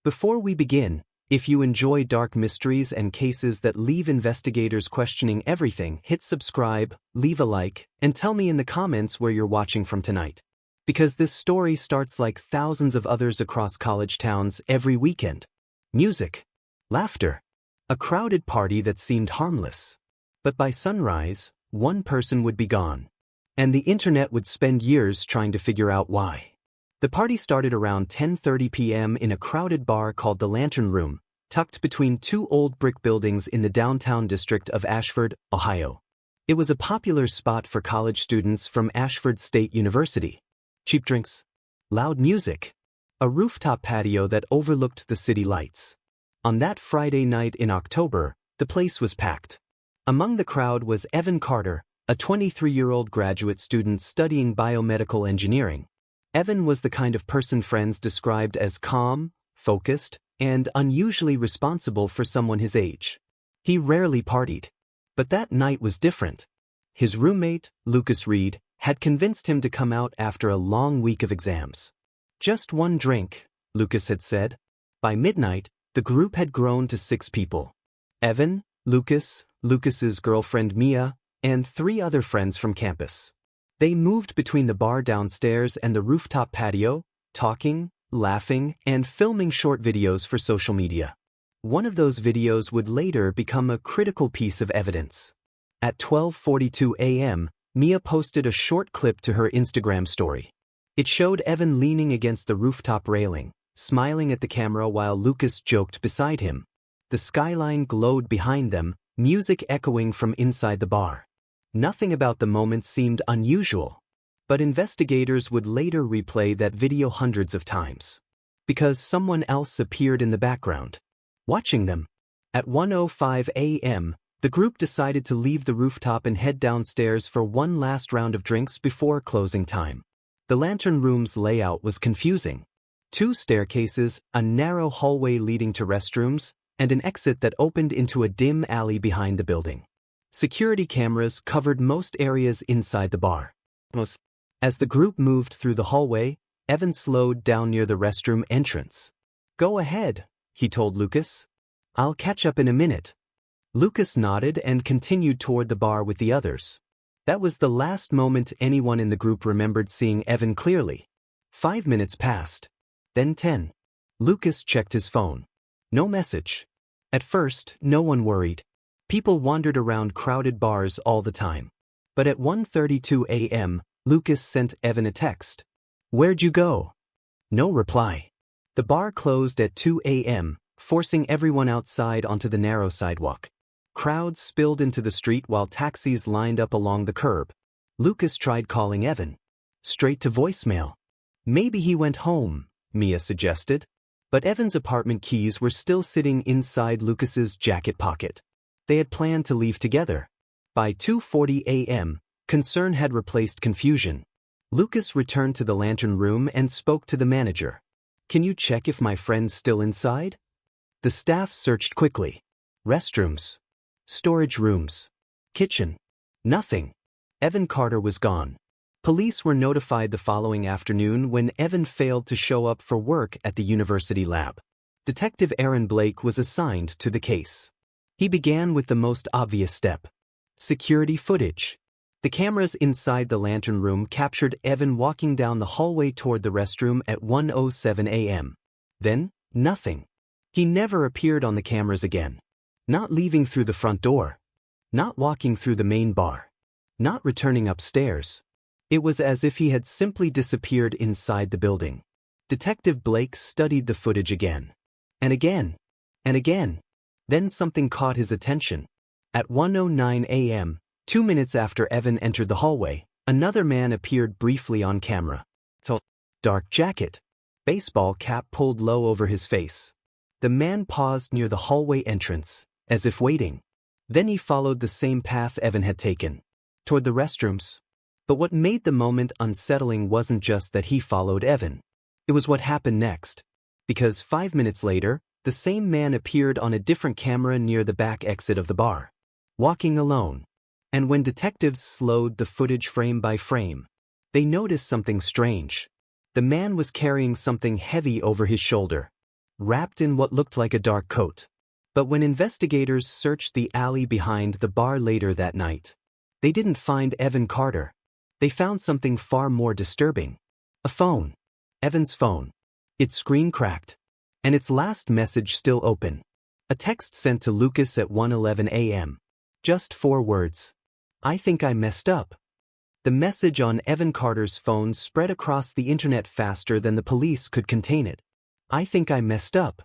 Before we begin, if you enjoy dark mysteries and cases that leave investigators questioning everything, hit subscribe, leave a like, and tell me in the comments where you're watching from tonight. Because this story starts like thousands of others across college towns every weekend. Music, laughter, a crowded party that seemed harmless. But by sunrise, one person would be gone. And the internet would spend years trying to figure out why. The party started around 10:30 p.m. in a crowded bar called the Lantern Room, tucked between two old brick buildings in the downtown district of Ashford, Ohio. It was a popular spot for college students from Ashford State University. Cheap drinks, loud music, a rooftop patio that overlooked the city lights. On that Friday night in October, the place was packed. Among the crowd was Evan Carter, a 23-year-old graduate student studying biomedical engineering. Evan was the kind of person friends described as calm, focused, and unusually responsible for someone his age. He rarely partied. But that night was different. His roommate, Lucas Reed, had convinced him to come out after a long week of exams. Just one drink, Lucas had said. By midnight, the group had grown to 6 people. Evan, Lucas, Lucas's girlfriend Mia, and 3 other friends from campus. They moved between the bar downstairs and the rooftop patio, talking, laughing, and filming short videos for social media. One of those videos would later become a critical piece of evidence. At 12:42 a.m., Mia posted a short clip to her Instagram story. It showed Evan leaning against the rooftop railing, smiling at the camera while Lucas joked beside him. The skyline glowed behind them, music echoing from inside the bar. Nothing about the moment seemed unusual, but investigators would later replay that video hundreds of times. Because someone else appeared in the background, watching them. At 1:05 a.m., the group decided to leave the rooftop and head downstairs for one last round of drinks before closing time. The Lantern Room's layout was confusing. 2 staircases, a narrow hallway leading to restrooms, and an exit that opened into a dim alley behind the building. Security cameras covered most areas inside the bar. As the group moved through the hallway, Evan slowed down near the restroom entrance. "Go ahead," he told Lucas. "I'll catch up in a minute." Lucas nodded and continued toward the bar with the others. That was the last moment anyone in the group remembered seeing Evan clearly. 5 minutes passed. Then 10. Lucas checked his phone. No message. At first, no one worried. People wandered around crowded bars all the time. But at 1:32 a.m., Lucas sent Evan a text. "Where'd you go?" No reply. The bar closed at 2 a.m., forcing everyone outside onto the narrow sidewalk. Crowds spilled into the street while taxis lined up along the curb. Lucas tried calling Evan. Straight to voicemail. Maybe he went home, Mia suggested. But Evan's apartment keys were still sitting inside Lucas's jacket pocket. They had planned to leave together. By 2:40 a.m., concern had replaced confusion. Lucas returned to the Lantern Room and spoke to the manager. "Can you check if my friend's still inside?" The staff searched quickly. Restrooms, storage rooms, kitchen. Nothing. Evan Carter was gone. Police were notified the following afternoon when Evan failed to show up for work at the university lab. Detective Aaron Blake was assigned to the case. He began with the most obvious step. Security footage. The cameras inside the Lantern Room captured Evan walking down the hallway toward the restroom at 1:07 a.m. Then, nothing. He never appeared on the cameras again. Not leaving through the front door. Not walking through the main bar. Not returning upstairs. It was as if he had simply disappeared inside the building. Detective Blake studied the footage again. And again. And again. Then something caught his attention. At 1:09 a.m., 2 minutes after Evan entered the hallway, another man appeared briefly on camera. Dark jacket. Baseball cap pulled low over his face. The man paused near the hallway entrance, as if waiting. Then he followed the same path Evan had taken. Toward the restrooms. But what made the moment unsettling wasn't just that he followed Evan. It was what happened next. Because 5 minutes later, the same man appeared on a different camera near the back exit of the bar. Walking alone. And when detectives slowed the footage frame by frame, they noticed something strange. The man was carrying something heavy over his shoulder. wrapped in what looked like a dark coat. But when investigators searched the alley behind the bar later that night, they didn't find Evan Carter. They found something far more disturbing. A phone. Evan's phone. Its screen cracked. And its last message still open. A text sent to Lucas at 1:11 a.m. Just 4 words. "I think I messed up." The message on Evan Carter's phone spread across the internet faster than the police could contain it. "I think I messed up."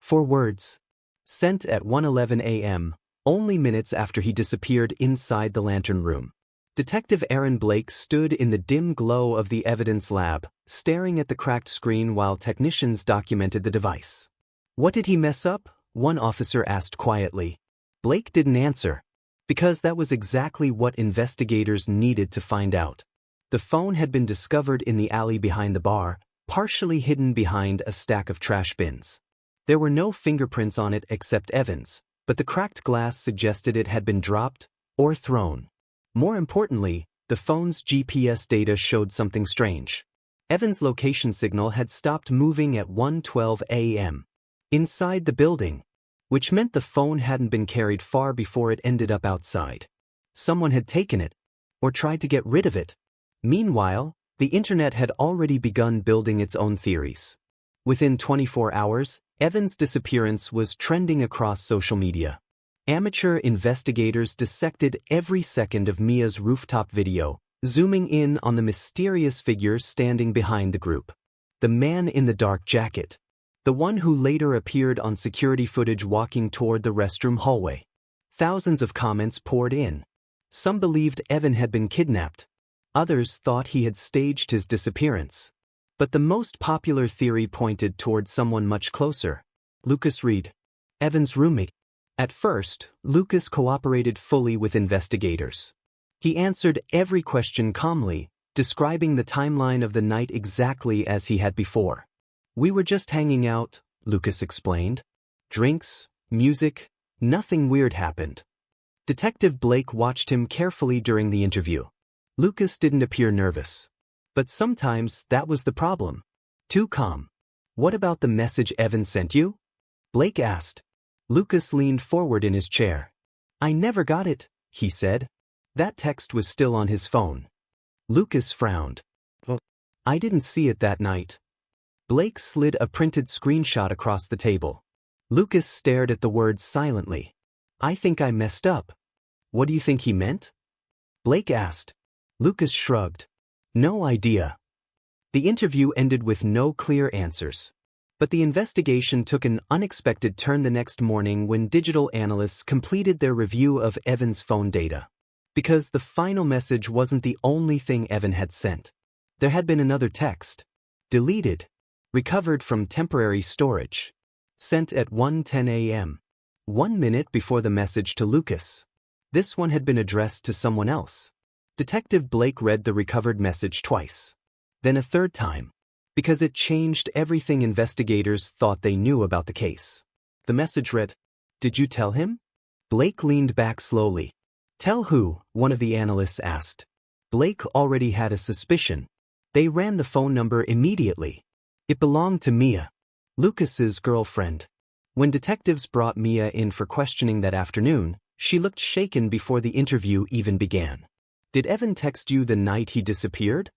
4 words. Sent at 1:11 a.m., only minutes after he disappeared inside the lantern room. Detective Aaron Blake stood in the dim glow of the evidence lab, staring at the cracked screen while technicians documented the device. "What did he mess up?" one officer asked quietly. Blake didn't answer, because that was exactly what investigators needed to find out. The phone had been discovered in the alley behind the bar, partially hidden behind a stack of trash bins. There were no fingerprints on it except Evan's, but the cracked glass suggested it had been dropped or thrown. More importantly, the phone's GPS data showed something strange. Evan's location signal had stopped moving at 1:12 a.m. inside the building, which meant the phone hadn't been carried far before it ended up outside. Someone had taken it, or tried to get rid of it. Meanwhile, the internet had already begun building its own theories. Within 24 hours, Evan's disappearance was trending across social media. Amateur investigators dissected every second of Mia's rooftop video, zooming in on the mysterious figure standing behind the group. The man in the dark jacket. The one who later appeared on security footage walking toward the restroom hallway. Thousands of comments poured in. Some believed Evan had been kidnapped. Others thought he had staged his disappearance. But the most popular theory pointed toward someone much closer. Lucas Reed, Evan's roommate. At first, Lucas cooperated fully with investigators. He answered every question calmly, describing the timeline of the night exactly as he had before. "We were just hanging out," Lucas explained. "Drinks, music, nothing weird happened." Detective Blake watched him carefully during the interview. Lucas didn't appear nervous. But sometimes that was the problem. Too calm. "What about the message Evan sent you?" Blake asked. Lucas leaned forward in his chair. "I never got it," he said. That text was still on his phone. Lucas frowned. "I didn't see it that night." Blake slid a printed screenshot across the table. Lucas stared at the words silently. "I think I messed up." "What do you think he meant?" Blake asked. Lucas shrugged. "No idea." The interview ended with no clear answers. But the investigation took an unexpected turn the next morning when digital analysts completed their review of Evan's phone data. Because the final message wasn't the only thing Evan had sent. There had been another text. Deleted. Recovered from temporary storage. Sent at 1:10 a.m. 1 minute before the message to Lucas. This one had been addressed to someone else. Detective Blake read the recovered message twice. Then a third time. Because it changed everything investigators thought they knew about the case. The message read, "Did you tell him?" Blake leaned back slowly. "Tell who?" one of the analysts asked. Blake already had a suspicion. They ran the phone number immediately. It belonged to Mia, Lucas's girlfriend. When detectives brought Mia in for questioning that afternoon, she looked shaken before the interview even began. "Did Evan text you the night he disappeared?"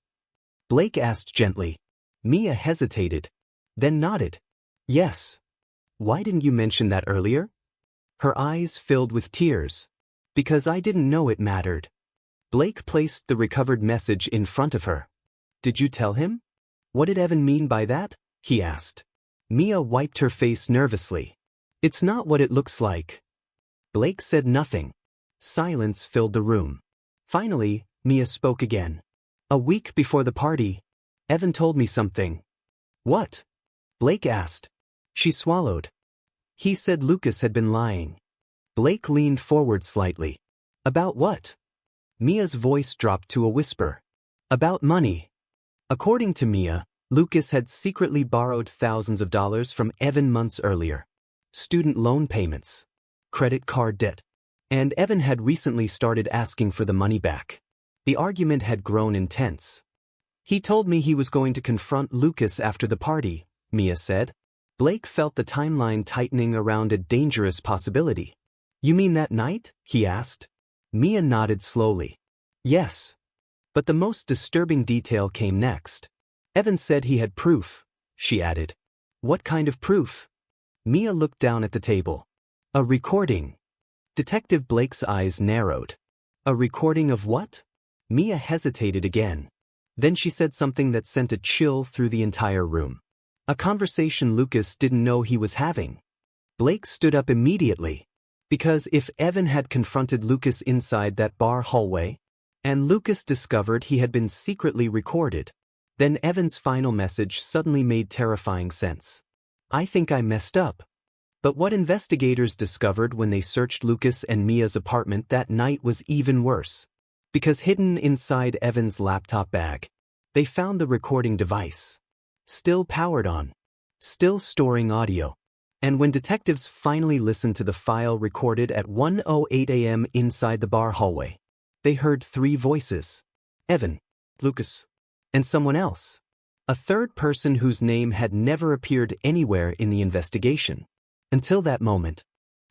Blake asked gently. Mia hesitated, then nodded. "Yes." "Why didn't you mention that earlier?" Her eyes filled with tears. "Because I didn't know it mattered." Blake placed the recovered message in front of her. "Did you tell him?" "What did Evan mean by that?" he asked. Mia wiped her face nervously. "It's not what it looks like." Blake said nothing. Silence filled the room. Finally, Mia spoke again. "A week before the party, Evan told me something." "What?" Blake asked. She swallowed. "He said Lucas had been lying." Blake leaned forward slightly. "About what?" Mia's voice dropped to a whisper. "About money." According to Mia, Lucas had secretly borrowed thousands of dollars from Evan months earlier. Student loan payments. Credit card debt. And Evan had recently started asking for the money back. The argument had grown intense. "He told me he was going to confront Lucas after the party," Mia said. Blake felt the timeline tightening around a dangerous possibility. You mean that night? He asked. Mia nodded slowly. Yes. But the most disturbing detail came next. Evan said he had proof, she added. What kind of proof? Mia looked down at the table. A recording. Detective Blake's eyes narrowed. A recording of what? Mia hesitated again. Then she said something that sent a chill through the entire room. A conversation Lucas didn't know he was having. Blake stood up immediately. Because if Evan had confronted Lucas inside that bar hallway, and Lucas discovered he had been secretly recorded, then Evan's final message suddenly made terrifying sense. I think I messed up. But what investigators discovered when they searched Lucas and Mia's apartment that night was even worse. Because hidden inside Evan's laptop bag, they found the recording device. Still powered on. Still storing audio. And when detectives finally listened to the file recorded at 1:08 a.m. inside the bar hallway, they heard 3 voices. Evan, Lucas, and someone else. A third person whose name had never appeared anywhere in the investigation. Until that moment.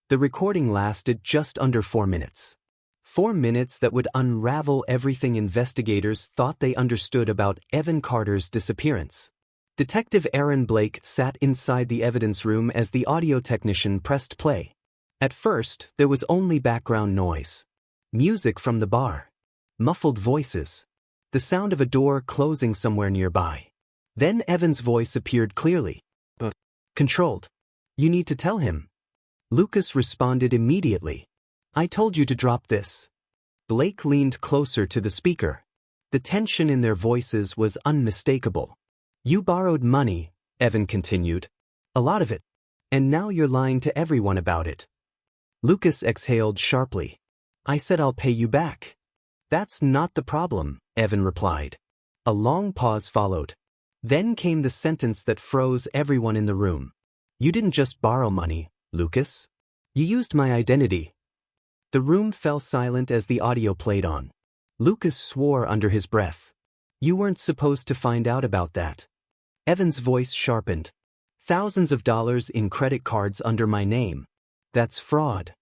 The recording lasted just under 4 minutes. 4 minutes that would unravel everything investigators thought they understood about Evan Carter's disappearance. Detective Aaron Blake sat inside the evidence room as the audio technician pressed play. At first, there was only background noise. Music from the bar. Muffled voices. The sound of a door closing somewhere nearby. Then Evan's voice appeared clearly. But controlled. You need to tell him. Lucas responded immediately. I told you to drop this. Blake leaned closer to the speaker. The tension in their voices was unmistakable. You borrowed money, Evan continued. A lot of it. And now you're lying to everyone about it. Lucas exhaled sharply. I said I'll pay you back. That's not the problem, Evan replied. A long pause followed. Then came the sentence that froze everyone in the room. You didn't just borrow money, Lucas. You used my identity. The room fell silent as the audio played on. Lucas swore under his breath. You weren't supposed to find out about that. Evan's voice sharpened. Thousands of dollars in credit cards under my name. That's fraud.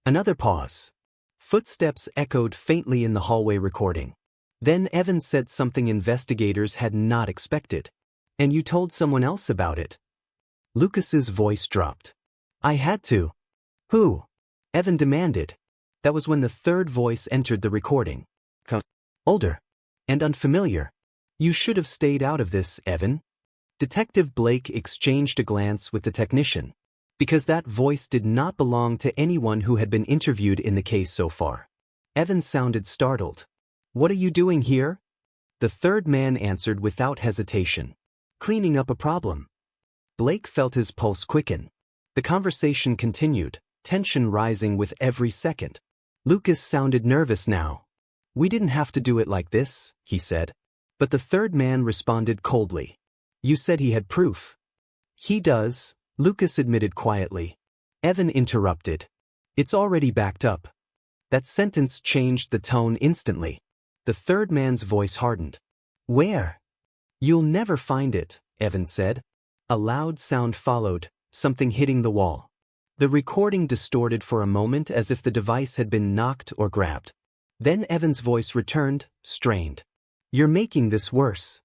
Another pause. Footsteps echoed faintly in the hallway recording. Then Evan said something investigators had not expected. And you told someone else about it. Lucas's voice dropped. I had to. Who? Evan demanded. That was when the third voice entered the recording. Older. And unfamiliar. You should have stayed out of this, Evan. Detective Blake exchanged a glance with the technician. Because that voice did not belong to anyone who had been interviewed in the case so far. Evan sounded startled. What are you doing here? The third man answered without hesitation. Cleaning up a problem. Blake felt his pulse quicken. The conversation continued, tension rising with every second. Lucas sounded nervous now. We didn't have to do it like this, he said. But the third man responded coldly. You said he had proof. He does, Lucas admitted quietly. Evan interrupted. It's already backed up. That sentence changed the tone instantly. The third man's voice hardened. Where? You'll never find it, Evan said. A loud sound followed, something hitting the wall. The recording distorted for a moment as if the device had been knocked or grabbed. Then Evan's voice returned, strained. You're making this worse.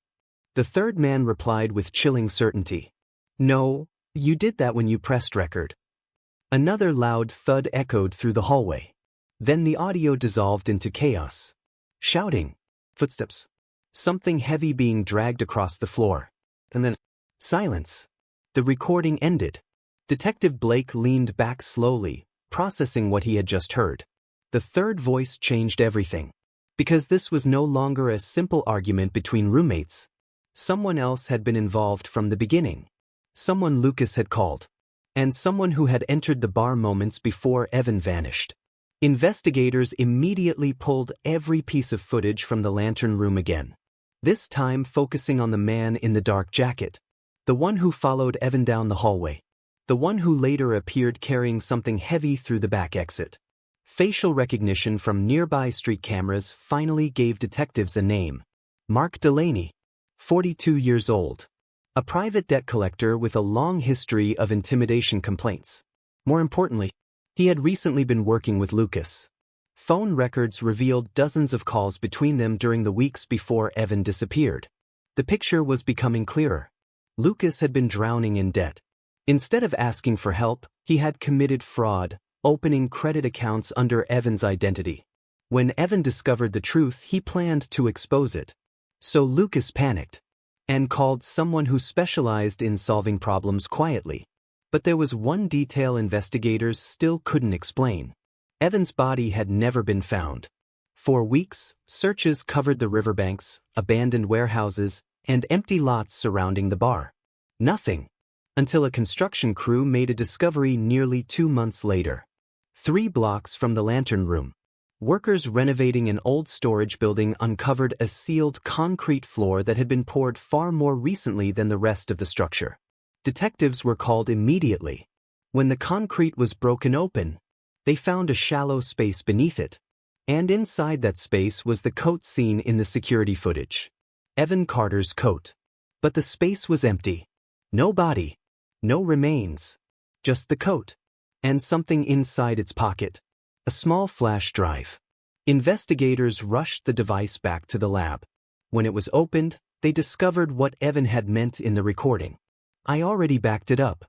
The third man replied with chilling certainty. No, you did that when you pressed record. Another loud thud echoed through the hallway. Then the audio dissolved into chaos. Shouting. Footsteps. Something heavy being dragged across the floor. And then silence. The recording ended. Detective Blake leaned back slowly, processing what he had just heard. The third voice changed everything. Because this was no longer a simple argument between roommates. Someone else had been involved from the beginning. Someone Lucas had called. And someone who had entered the bar moments before Evan vanished. Investigators immediately pulled every piece of footage from the lantern room again. This time focusing on the man in the dark jacket. The one who followed Evan down the hallway. The one who later appeared carrying something heavy through the back exit. Facial recognition from nearby street cameras finally gave detectives a name. Mark Delaney. 42 years old. a private debt collector with a long history of intimidation complaints. More importantly, he had recently been working with Lucas. Phone records revealed dozens of calls between them during the weeks before Evan disappeared. The picture was becoming clearer. Lucas had been drowning in debt. Instead of asking for help, he had committed fraud, opening credit accounts under Evan's identity. When Evan discovered the truth, he planned to expose it. So Lucas panicked and called someone who specialized in solving problems quietly. But there was one detail investigators still couldn't explain. Evan's body had never been found. For weeks, searches covered the riverbanks, abandoned warehouses, and empty lots surrounding the bar. Nothing. Until a construction crew made a discovery nearly 2 months later. 3 blocks from the Lantern Room, workers renovating an old storage building uncovered a sealed concrete floor that had been poured far more recently than the rest of the structure. Detectives were called immediately. When the concrete was broken open, they found a shallow space beneath it. And inside that space was the coat seen in the security footage. Evan Carter's coat. But the space was empty. No body. No remains. Just the coat. And something inside its pocket. A small flash drive. Investigators rushed the device back to the lab. When it was opened, they discovered what Evan had meant in the recording. I already backed it up.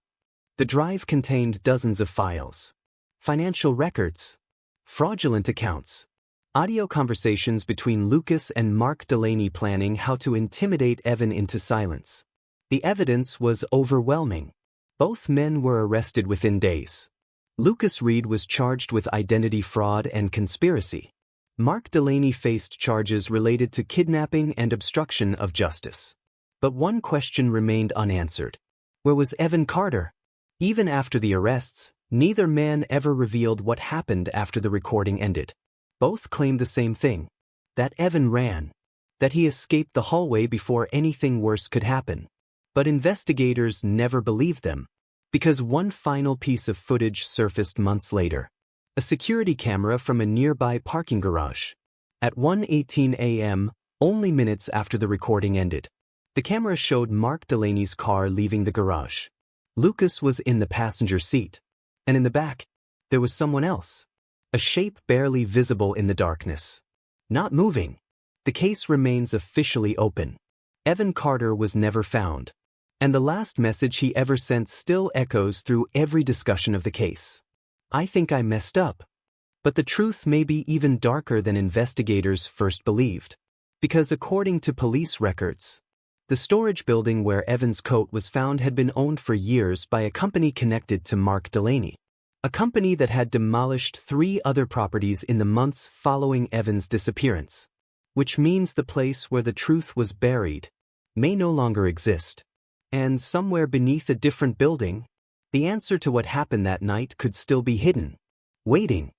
The drive contained dozens of files. Financial records. Fraudulent accounts. Audio conversations between Lucas and Mark Delaney planning how to intimidate Evan into silence. The evidence was overwhelming. Both men were arrested within days. Lucas Reed was charged with identity fraud and conspiracy. Mark Delaney faced charges related to kidnapping and obstruction of justice. But one question remained unanswered. Where was Evan Carter? Even after the arrests, neither man ever revealed what happened after the recording ended. Both claimed the same thing. That Evan ran. That he escaped the hallway before anything worse could happen. But investigators never believed them. Because one final piece of footage surfaced months later. A security camera from a nearby parking garage. At 1:18 a.m., only minutes after the recording ended, the camera showed Mark Delaney's car leaving the garage. Lucas was in the passenger seat. And in the back, there was someone else. A shape barely visible in the darkness. Not moving. The case remains officially open. Evan Carter was never found. And the last message he ever sent still echoes through every discussion of the case. I think I messed up. But the truth may be even darker than investigators first believed. Because according to police records, the storage building where Evan's coat was found had been owned for years by a company connected to Mark Delaney. A company that had demolished 3 other properties in the months following Evan's disappearance. Which means the place where the truth was buried may no longer exist. And somewhere beneath a different building, the answer to what happened that night could still be hidden, waiting.